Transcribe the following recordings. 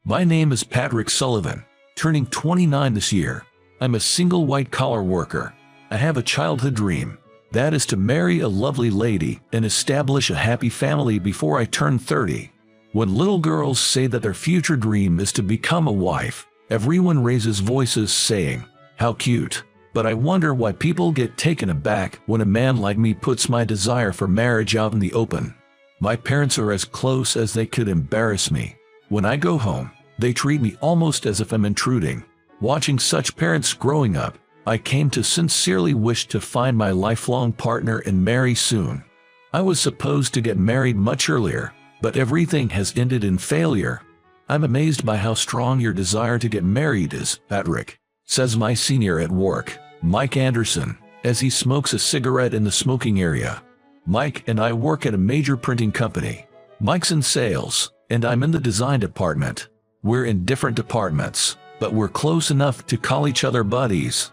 My name is Patrick Sullivan, turning 29 this year. I'm a single white-collar worker. I have a childhood dream. That is to marry a lovely lady and establish a happy family before I turn 30. When little girls say that their future dream is to become a wife, everyone raises voices saying, "How cute." But I wonder why people get taken aback when a man like me puts my desire for marriage out in the open. My parents are as close as they could embarrass me. When I go home, they treat me almost as if I'm intruding. Watching such parents growing up, I came to sincerely wish to find my lifelong partner and marry soon. I was supposed to get married much earlier, but everything has ended in failure. I'm amazed by how strong your desire to get married is, Patrick, says my senior at work, Mike Anderson, as he smokes a cigarette in the smoking area. Mike and I work at a major printing company. Mike's in sales, and I'm in the design department. We're in different departments, but we're close enough to call each other buddies.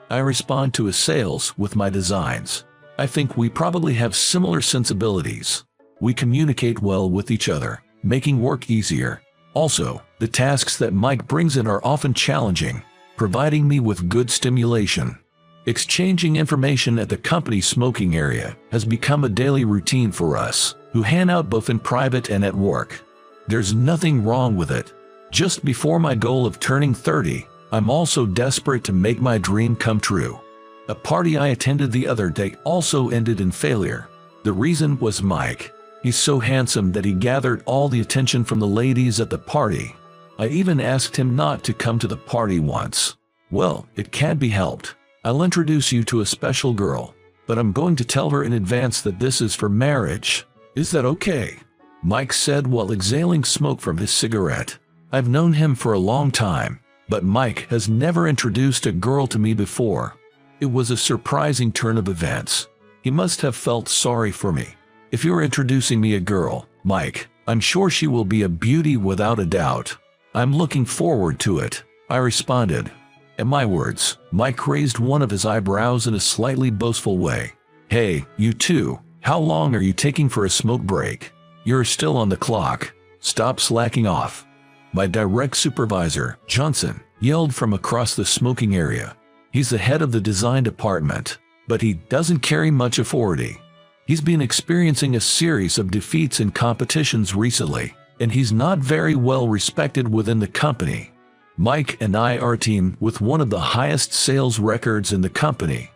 I respond to his sales with my designs. I think we probably have similar sensibilities. We communicate well with each other, making work easier. Also, the tasks that Mike brings in are often challenging, providing me with good stimulation. Exchanging information at the company smoking area has become a daily routine for us, who hang out both in private and at work. There's nothing wrong with it. Just before my goal of turning 30, I'm also desperate to make my dream come true. A party I attended the other day also ended in failure. The reason was Mike. He's so handsome that he gathered all the attention from the ladies at the party. I even asked him not to come to the party once. Well, it can't be helped. I'll introduce you to a special girl, but I'm going to tell her in advance that this is for marriage. Is that okay? Mike said while exhaling smoke from his cigarette. I've known him for a long time, but Mike has never introduced a girl to me before. It was a surprising turn of events. He must have felt sorry for me. If you're introducing me a girl, Mike, I'm sure she will be a beauty without a doubt. I'm looking forward to it, I responded. At my words, Mike raised one of his eyebrows in a slightly boastful way. Hey, you two, how long are you taking for a smoke break? You're still on the clock. Stop slacking off. My direct supervisor, Johnson, yelled from across the smoking area. He's the head of the design department, but he doesn't carry much authority. He's been experiencing a series of defeats in competitions recently, and he's not very well respected within the company. Mike and I are a team with one of the highest sales records in the company.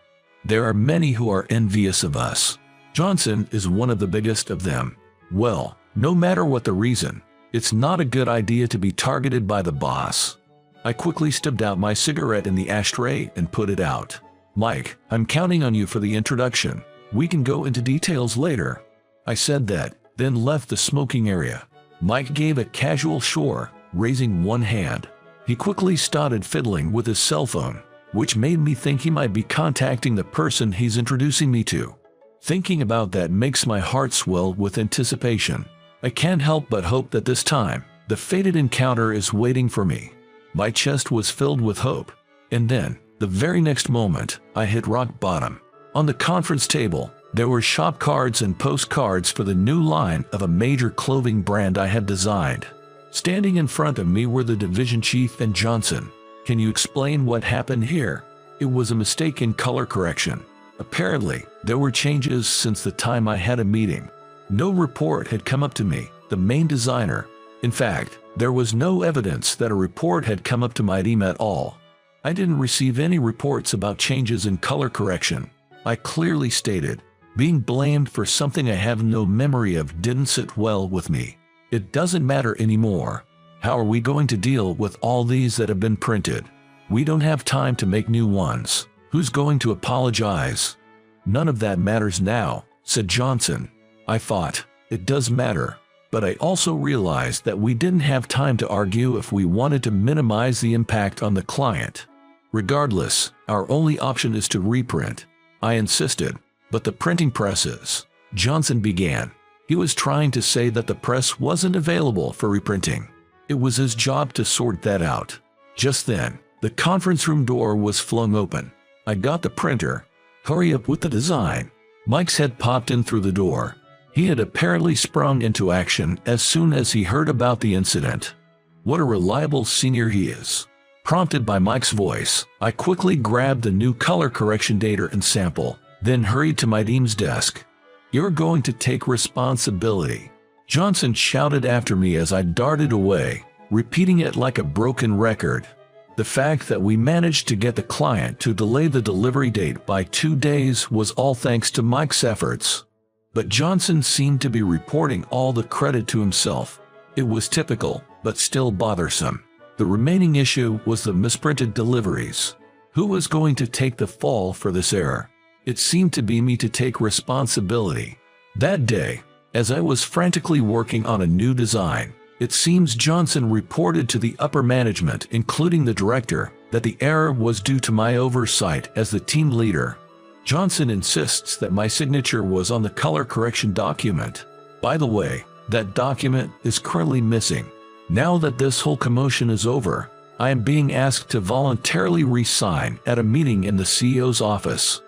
There are many who are envious of us. Johnson is one of the biggest of them. Well, no matter what the reason, it's not a good idea to be targeted by the boss. I quickly stubbed out my cigarette in the ashtray and put it out. Mike, I'm counting on you for the introduction. We can go into details later. I said that, then left the smoking area. Mike gave a casual sure, raising one hand. He quickly started fiddling with his cell phone, which made me think he might be contacting the person he's introducing me to. Thinking about that makes my heart swell with anticipation. I can't help but hope that this time, the fated encounter is waiting for me. My chest was filled with hope. And then, the very next moment, I hit rock bottom. On the conference table, there were shop cards and postcards for the new line of a major clothing brand I had designed. Standing in front of me were the division chief and Johnson. Can you explain what happened here? It was a mistake in color correction. Apparently, there were changes since the time I had a meeting. No report had come up to me, the main designer. In fact, there was no evidence that a report had come up to my team at all. I didn't receive any reports about changes in color correction. I clearly stated, being blamed for something I have no memory of didn't sit well with me. It doesn't matter anymore. How are we going to deal with all these that have been printed? We don't have time to make new ones. Who's going to apologize? None of that matters now, said Johnson. I thought, it does matter. But I also realized that we didn't have time to argue if we wanted to minimize the impact on the client. Regardless, our only option is to reprint. I insisted, but the printing presses. Johnson began. He was trying to say that the press wasn't available for reprinting. It was his job to sort that out. Just then, the conference room door was flung open. I got the printer. Hurry up with the design. Mike's head popped in through the door. He had apparently sprung into action as soon as he heard about the incident. What a reliable senior he is. Prompted by Mike's voice, I quickly grabbed the new color correction data and sample, then hurried to my team's desk. "You're going to take responsibility," Johnson shouted after me as I darted away, repeating it like a broken record. The fact that we managed to get the client to delay the delivery date by 2 days was all thanks to Mike's efforts. But Johnson seemed to be reporting all the credit to himself. It was typical, but still bothersome. The remaining issue was the misprinted deliveries. Who was going to take the fall for this error? It seemed to be me to take responsibility. That day, as I was frantically working on a new design, it seems Johnson reported to the upper management, including the director, that the error was due to my oversight as the team leader. Johnson insists that my signature was on the color correction document. By the way, that document is currently missing. Now that this whole commotion is over, I am being asked to voluntarily resign at a meeting in the CEO's office.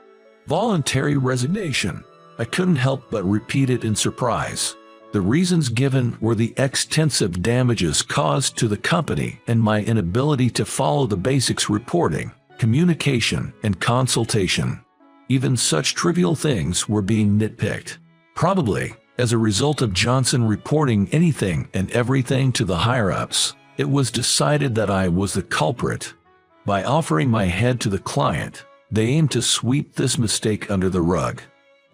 Voluntary resignation. I couldn't help but repeat it in surprise. The reasons given were the extensive damages caused to the company and my inability to follow the basics: reporting, communication, and consultation. Even such trivial things were being nitpicked. Probably, as a result of Johnson reporting anything and everything to the higher-ups, it was decided that I was the culprit. By offering my head to the client, they aimed to sweep this mistake under the rug.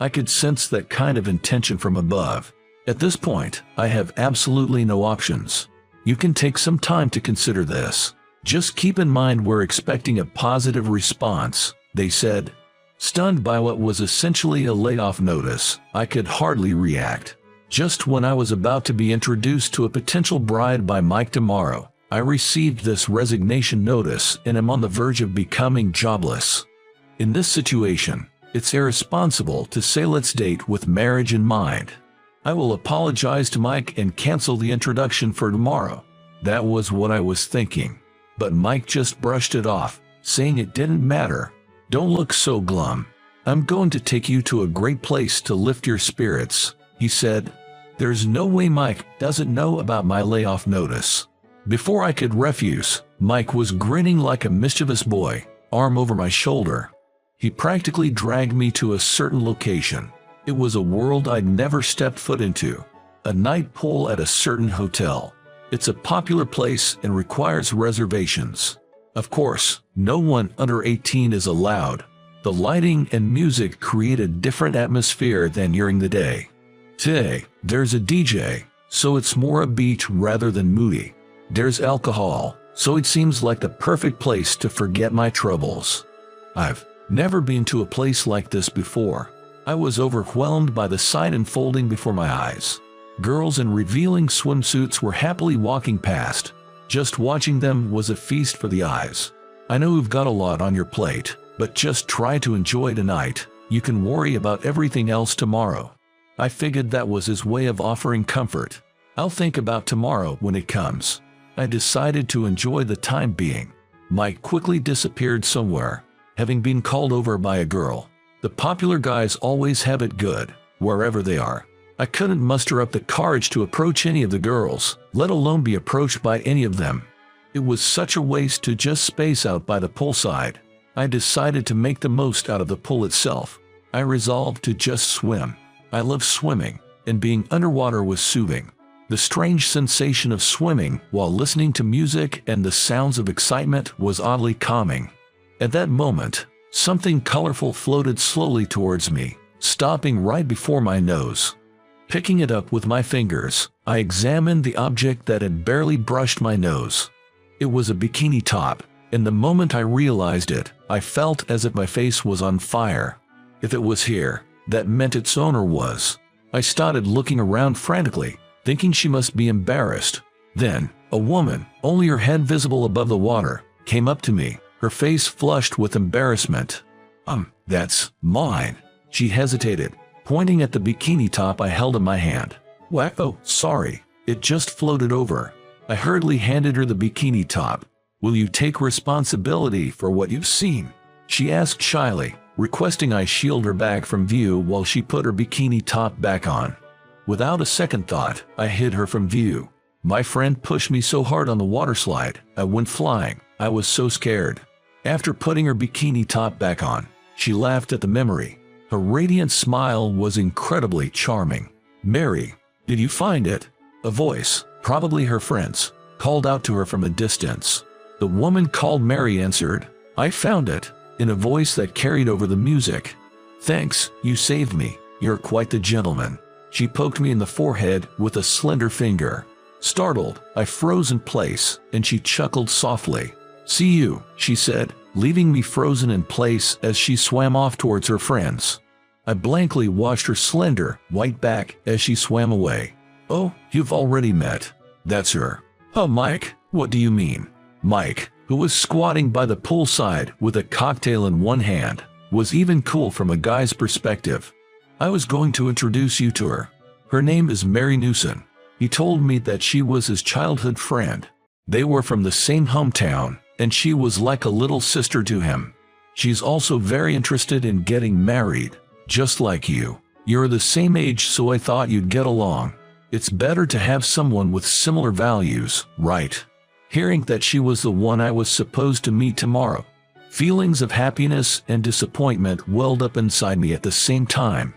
I could sense that kind of intention from above. At this point, I have absolutely no options. You can take some time to consider this. Just keep in mind we're expecting a positive response, they said. Stunned by what was essentially a layoff notice, I could hardly react. Just when I was about to be introduced to a potential bride by Mike tomorrow, I received this resignation notice and am on the verge of becoming jobless. In this situation, it's irresponsible to say let's date with marriage in mind. I will apologize to Mike and cancel the introduction for tomorrow. That was what I was thinking. But Mike just brushed it off, saying it didn't matter. "Don't look so glum. I'm going to take you to a great place to lift your spirits," he said. There's no way Mike doesn't know about my layoff notice. Before I could refuse, Mike was grinning like a mischievous boy, arm over my shoulder. He practically dragged me to a certain location. It was a world I'd never stepped foot into. A night pool at a certain hotel. It's a popular place and requires reservations. Of course, no one under 18 is allowed. The lighting and music create a different atmosphere than during the day. Today, there's a DJ, so it's more upbeat rather than moody. There's alcohol, so it seems like the perfect place to forget my troubles. I've never been to a place like this before. I was overwhelmed by the sight unfolding before my eyes. Girls in revealing swimsuits were happily walking past. Just watching them was a feast for the eyes. I know you've got a lot on your plate, but just try to enjoy tonight. You can worry about everything else tomorrow. I figured that was his way of offering comfort. I'll think about tomorrow when it comes. I decided to enjoy the time being. Mike quickly disappeared somewhere, having been called over by a girl. The popular guys always have it good, wherever they are. I couldn't muster up the courage to approach any of the girls, let alone be approached by any of them. It was such a waste to just space out by the poolside. I decided to make the most out of the pool itself. I resolved to just swim. I love swimming, and being underwater was soothing. The strange sensation of swimming while listening to music and the sounds of excitement was oddly calming. At that moment, something colorful floated slowly towards me, stopping right before my nose. Picking it up with my fingers, I examined the object that had barely brushed my nose. It was a bikini top, and the moment I realized it, I felt as if my face was on fire. If it was here, that meant its owner was. I started looking around frantically, thinking she must be embarrassed. Then, a woman, only her head visible above the water, came up to me, her face flushed with embarrassment. That's mine." She hesitated, pointing at the bikini top I held in my hand. "Oh, sorry, it just floated over." I hurriedly handed her the bikini top. "Will you take responsibility for what you've seen?" she asked shyly, requesting I shield her back from view while she put her bikini top back on. Without a second thought, I hid her from view. My friend pushed me so hard on the water slide, I went flying. I was so scared. After putting her bikini top back on, she laughed at the memory. Her radiant smile was incredibly charming. "Mary, did you find it?" A voice, probably her friend's, called out to her from a distance. The woman called Mary answered, "I found it," in a voice that carried over the music. "Thanks, you saved me. You're quite the gentleman." She poked me in the forehead with a slender finger. Startled, I froze in place, and she chuckled softly. "See you," she said, leaving me frozen in place as she swam off towards her friends. I blankly watched her slender, white back as she swam away. "Oh, you've already met. That's her." "Oh, Mike, what do you mean?" Mike, who was squatting by the poolside with a cocktail in one hand, was even cool from a guy's perspective. "I was going to introduce you to her. Her name is Mary Newson." He told me that she was his childhood friend. They were from the same hometown, and she was like a little sister to him. She's also very interested in getting married, just like you. You're the same age, so I thought you'd get along. It's better to have someone with similar values, right? Hearing that she was the one I was supposed to meet tomorrow, feelings of happiness and disappointment welled up inside me at the same time.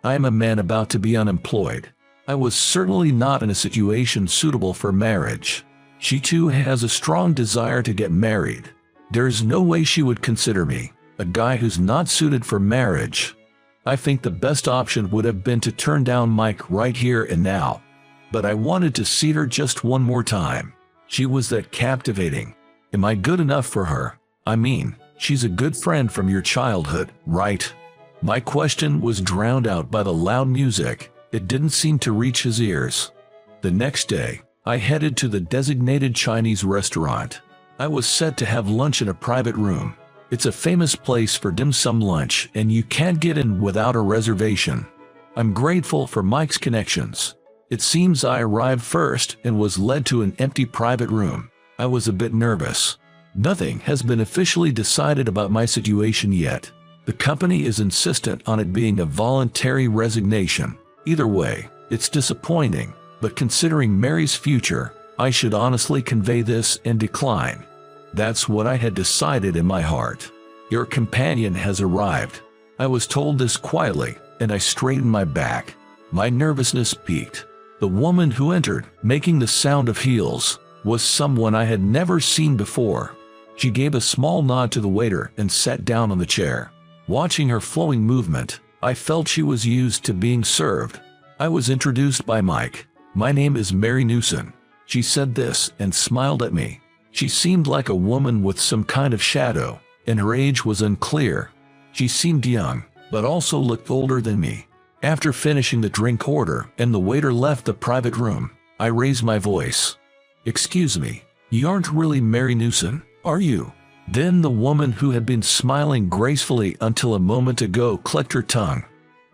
I am a man about to be unemployed. I was certainly not in a situation suitable for marriage. She too has a strong desire to get married. There's no way she would consider me a guy who's not suited for marriage. I think the best option would have been to turn down Mike right here and now. But I wanted to see her just one more time. She was that captivating. Am I good enough for her? I mean, she's a good friend from your childhood, right? My question was drowned out by the loud music. It didn't seem to reach his ears. The next day, I headed to the designated Chinese restaurant. I was set to have lunch in a private room. It's a famous place for dim sum lunch, and you can't get in without a reservation. I'm grateful for Mike's connections. It seems I arrived first and was led to an empty private room. I was a bit nervous. Nothing has been officially decided about my situation yet. The company is insistent on it being a voluntary resignation. Either way, it's disappointing, but considering Mary's future, I should honestly convey this and decline. That's what I had decided in my heart. Your companion has arrived. I was told this quietly, and I straightened my back. My nervousness peaked. The woman who entered, making the sound of heels, was someone I had never seen before. She gave a small nod to the waiter and sat down on the chair. Watching her flowing movement, I felt she was used to being served. I was introduced by Mike. "My name is Mary Newson." She said this and smiled at me. She seemed like a woman with some kind of shadow, and her age was unclear. She seemed young, but also looked older than me. After finishing the drink order and the waiter left the private room, I raised my voice. "Excuse me, you aren't really Mary Newson, are you?" Then the woman who had been smiling gracefully until a moment ago clicked her tongue.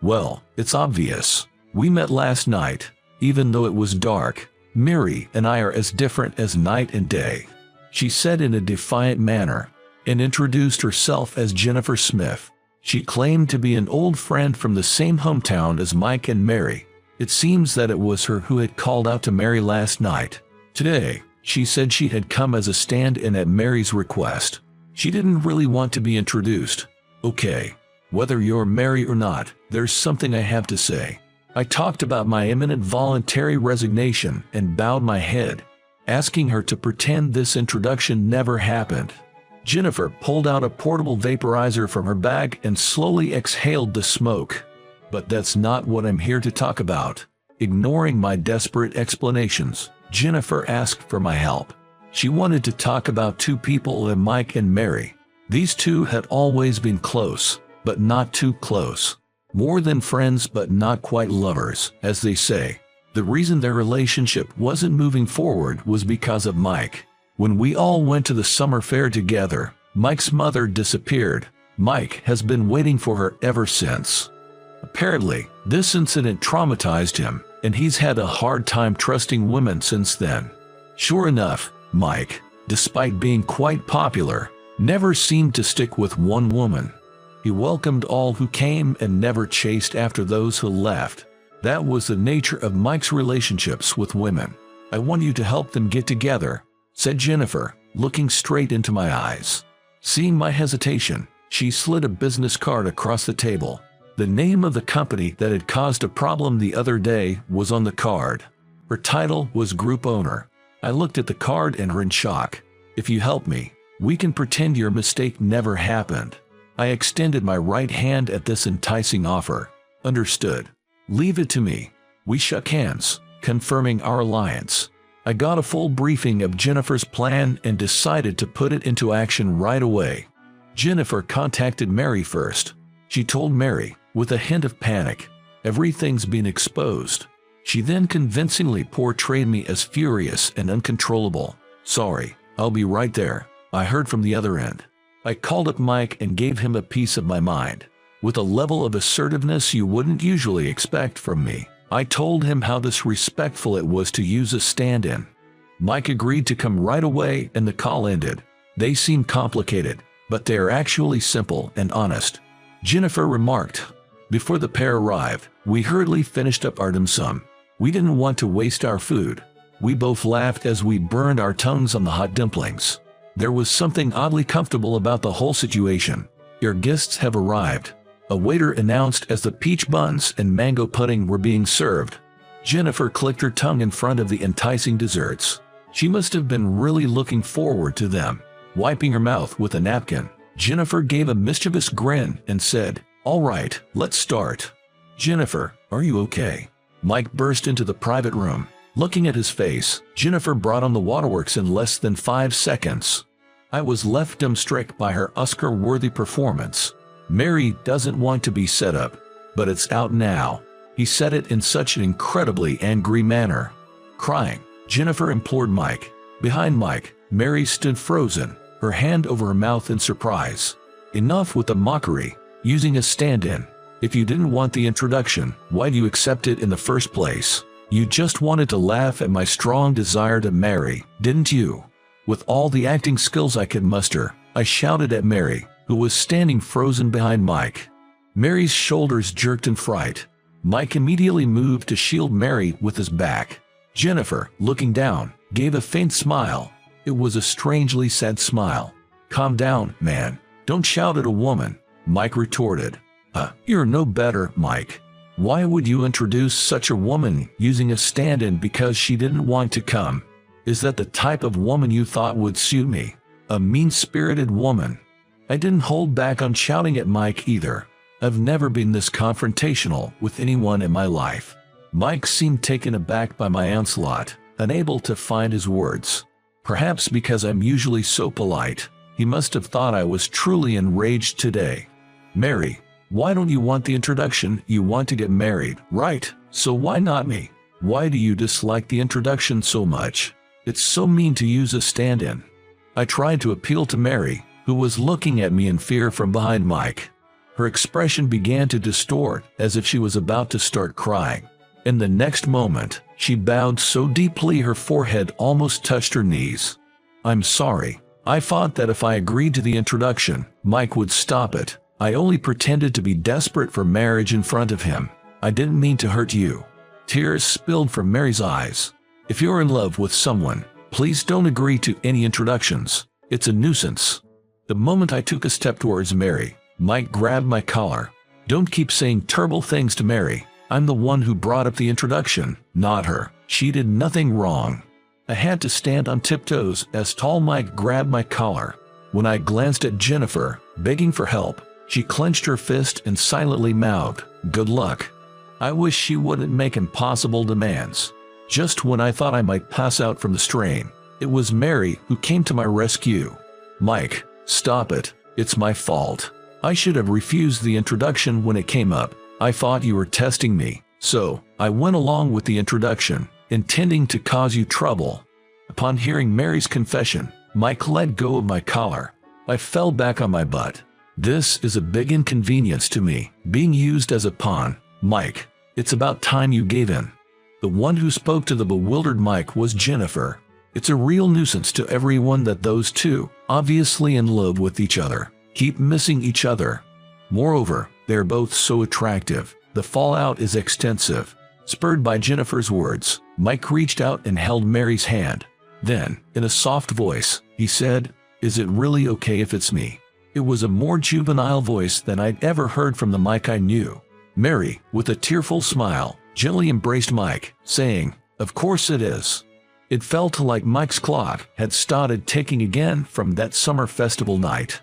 "Well, it's obvious. We met last night. Even though it was dark, Mary and I are as different as night and day," she said in a defiant manner, and introduced herself as Jennifer Smith. She claimed to be an old friend from the same hometown as Mike and Mary. It seems that it was her who had called out to Mary last night. Today, she said she had come as a stand-in at Mary's request. She didn't really want to be introduced. "Okay, whether you're Mary or not, there's something I have to say." I talked about my imminent voluntary resignation and bowed my head, asking her to pretend this introduction never happened. Jennifer pulled out a portable vaporizer from her bag and slowly exhaled the smoke. "But that's not what I'm here to talk about." Ignoring my desperate explanations, Jennifer asked for my help. She wanted to talk about two people, Mike and Mary. These two had always been close, but not too close. More than friends but not quite lovers, as they say. The reason their relationship wasn't moving forward was because of Mike. When we all went to the summer fair together, Mike's mother disappeared. Mike has been waiting for her ever since. Apparently, this incident traumatized him, and he's had a hard time trusting women since then. Sure enough, Mike, despite being quite popular, never seemed to stick with one woman. He welcomed all who came and never chased after those who left. That was the nature of Mike's relationships with women. I want you to help them get together," said Jennifer, looking straight into my eyes. Seeing my hesitation, she slid a business card across the table. The name of the company that had caused a problem the other day was on the card. Her title was Group Owner. I looked at the card and were in shock. "If you help me, we can pretend your mistake never happened." I extended my right hand at this enticing offer. "Understood. Leave it to me." We shook hands, confirming our alliance. I got a full briefing of Jennifer's plan and decided to put it into action right away. Jennifer contacted Mary first. She told Mary, with a hint of panic, "Everything's been exposed." She then convincingly portrayed me as furious and uncontrollable. "Sorry, I'll be right there," I heard from the other end. I called up Mike and gave him a piece of my mind. With a level of assertiveness you wouldn't usually expect from me, I told him how disrespectful it was to use a stand-in. Mike agreed to come right away and the call ended. "They seem complicated, but they're actually simple and honest," Jennifer remarked. Before the pair arrived, we hurriedly finished up our dim sum. We didn't want to waste our food. We both laughed as we burned our tongues on the hot dumplings. There was something oddly comfortable about the whole situation. "Your guests have arrived," a waiter announced as the peach buns and mango pudding were being served. Jennifer clicked her tongue in front of the enticing desserts. She must have been really looking forward to them. Wiping her mouth with a napkin, Jennifer gave a mischievous grin and said, "All right, let's start." "Jennifer, are you okay?" Mike burst into the private room. Looking at his face, Jennifer brought on the waterworks in less than 5 seconds. I was left dumbstruck by her Oscar-worthy performance. "Mary doesn't want to be set up, but it's out now." He said it in such an incredibly angry manner. Crying, Jennifer implored Mike. Behind Mike, Mary stood frozen, her hand over her mouth in surprise. Enough with the mockery, using a stand-in. "If you didn't want the introduction, why'd you accept it in the first place? You just wanted to laugh at my strong desire to marry, didn't you?" With all the acting skills I could muster, I shouted at Mary, who was standing frozen behind Mike. Mary's shoulders jerked in fright. Mike immediately moved to shield Mary with his back. Jennifer, looking down, gave a faint smile. It was a strangely sad smile. "Calm down, man. Don't shout at a woman," Mike retorted. You're no better, Mike. Why would you introduce such a woman using a stand-in because she didn't want to come? Is that the type of woman you thought would suit me? A mean-spirited woman?" I didn't hold back on shouting at Mike either. I've never been this confrontational with anyone in my life. Mike seemed taken aback by my onslaught, unable to find his words. Perhaps because I'm usually so polite, he must have thought I was truly enraged today. "Mary, why don't you want the introduction? You want to get married, right? So why not me? Why do you dislike the introduction so much? It's so mean to use a stand-in." I tried to appeal to Mary, who was looking at me in fear from behind Mike. Her expression began to distort as if she was about to start crying. In the next moment, she bowed so deeply her forehead almost touched her knees. "I'm sorry. I thought that if I agreed to the introduction, Mike would stop it. I only pretended to be desperate for marriage in front of him. I didn't mean to hurt you." Tears spilled from Mary's eyes. "If you're in love with someone, please don't agree to any introductions. It's a nuisance." The moment I took a step towards Mary, Mike grabbed my collar. "Don't keep saying terrible things to Mary. I'm the one who brought up the introduction, not her. She did nothing wrong." I had to stand on tiptoes as tall Mike grabbed my collar. When I glanced at Jennifer, begging for help, she clenched her fist and silently mouthed, "Good luck." I wish she wouldn't make impossible demands. Just when I thought I might pass out from the strain, it was Mary who came to my rescue. "Mike, stop it. It's my fault. I should have refused the introduction when it came up. I thought you were testing me, so I went along with the introduction, intending to cause you trouble." Upon hearing Mary's confession, Mike let go of my collar. I fell back on my butt. "This is a big inconvenience to me, being used as a pawn. Mike, it's about time you gave in." The one who spoke to the bewildered Mike was Jennifer. It's a real nuisance to everyone that those two, obviously in love with each other, keep missing each other. Moreover, they're both so attractive. The fallout is extensive. Spurred by Jennifer's words, Mike reached out and held Mary's hand. Then, in a soft voice, he said, "Is it really okay if it's me?" It was a more juvenile voice than I'd ever heard from the Mike I knew. Mary, with a tearful smile, gently embraced Mike, saying, "Of course it is." It felt like Mike's clock had started ticking again from that summer festival night.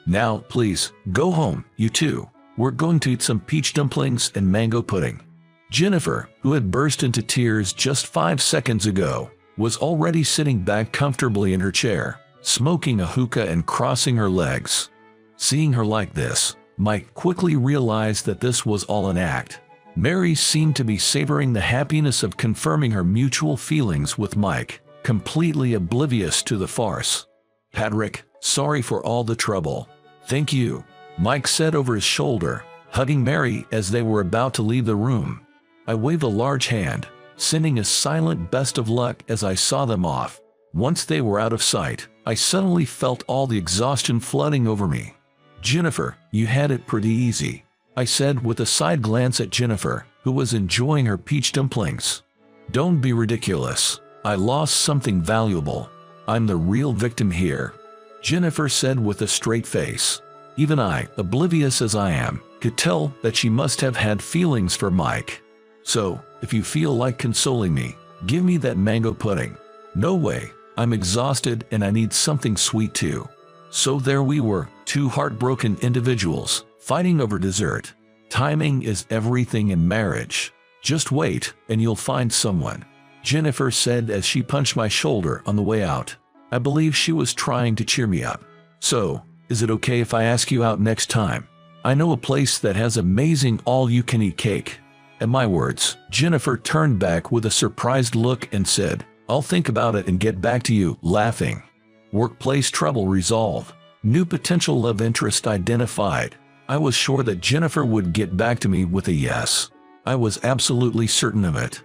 "Now, please, go home, you two. We're going to eat some peach dumplings and mango pudding." Jennifer, who had burst into tears just 5 seconds ago, was already sitting back comfortably in her chair, smoking a hookah and crossing her legs. Seeing her like this, Mike quickly realized that this was all an act. Mary seemed to be savoring the happiness of confirming her mutual feelings with Mike, completely oblivious to the farce. "Patrick, sorry for all the trouble." "Thank you," Mike said over his shoulder, hugging Mary as they were about to leave the room. I waved a large hand, sending a silent best of luck as I saw them off. Once they were out of sight, I suddenly felt all the exhaustion flooding over me. "Jennifer, you had it pretty easy," I said with a side glance at Jennifer, who was enjoying her peach dumplings. "Don't be ridiculous. I lost something valuable. I'm the real victim here," Jennifer said with a straight face. Even I, oblivious as I am, could tell that she must have had feelings for Mike. "So, if you feel like consoling me, give me that mango pudding." "No way. I'm exhausted and I need something sweet too." So there we were, two heartbroken individuals, fighting over dessert. Timing is everything in marriage. "Just wait, and you'll find someone," Jennifer said as she punched my shoulder on the way out. I believe she was trying to cheer me up. "So, is it okay if I ask you out next time? I know a place that has amazing all-you-can-eat cake." At my words, Jennifer turned back with a surprised look and said, "I'll think about it and get back to you," laughing. Workplace trouble resolved. New potential love interest identified. I was sure that Jennifer would get back to me with a yes. I was absolutely certain of it.